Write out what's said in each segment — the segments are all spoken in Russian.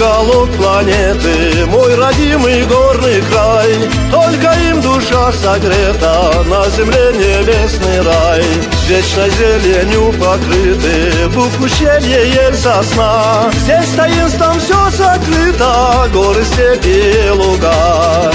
уголок планеты, мой родимый горный край. Только им душа согрета, на земле небесный рай. Вечной зеленью покрыты бук, ущелье, ель, сосна. Здесь таинством все сокрыто, горы, степи и луга.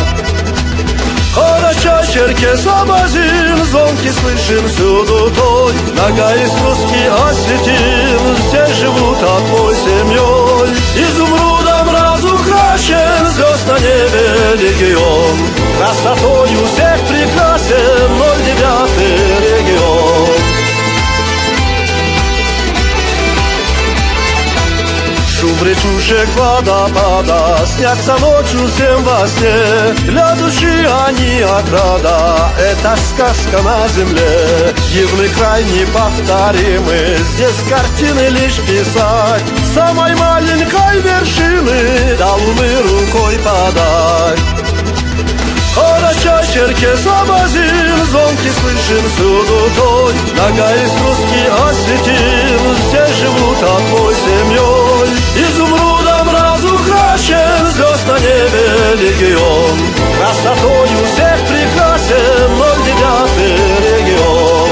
Хороча, черкес, абазин, звонки слышен всюду той. Нога из русский осетин, здесь живут одной семьей. Изумрудом разукрашен, звезд на небе легион. Красотою всех прекрасен 09-й регион. Шум речушек, водопада, снятся ночью всем во сне. Для души они отрада, это сказка на земле. Южный край неповторимый, здесь картины лишь писать. Самой маленькой вершины до луны рукой подать. Хороча, черкес, абазин, звонки слышен всюду той. Нога из русский осетин, здесь живут одной семьей. Изумрудом разукрашен, звезд на небе легион. Красотою всех прекрасен 09-й регион.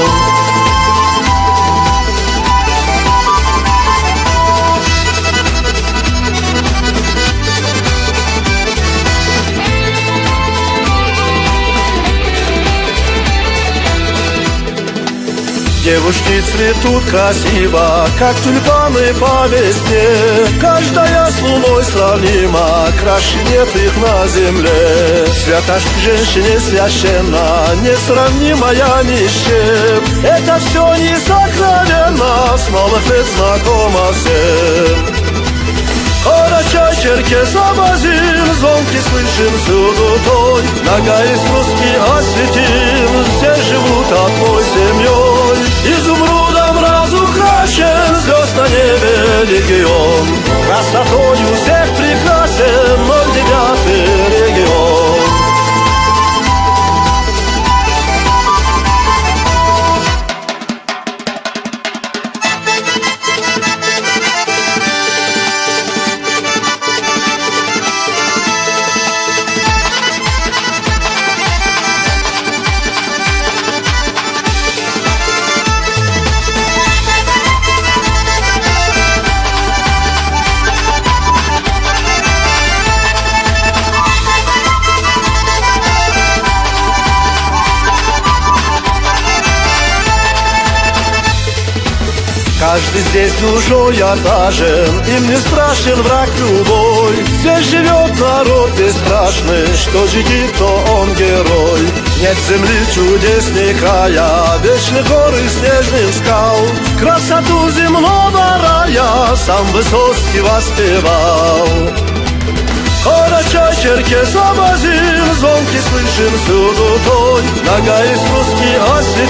Девушки цветут красиво, как тюльпаны по весне. Каждая с луной сравнима, краше нет их на земле. Святость к женщине священна, несравнимая ни с чем. Это все несокровенно, с малых лет знакомо всем. Хороча, черкес, абазин, звонки слышен всюду той. Нога из русский осетин, здесь живут одной семьей. Изумрудом разукрашен, звезд на небе легион. Красотою всех прекрасен 09-й регион. Каждый здесь душой отважен, им не страшен враг любой. Здесь живет народ бесстрашный, что ждет, то он герой. Нет земли чудесней края, вечные горы снежных скал. Красоту земного рая сам Высоцкий воспевал. Хороча, черкес, абазин, звонки слышен всюду той. Нога из русский осетин,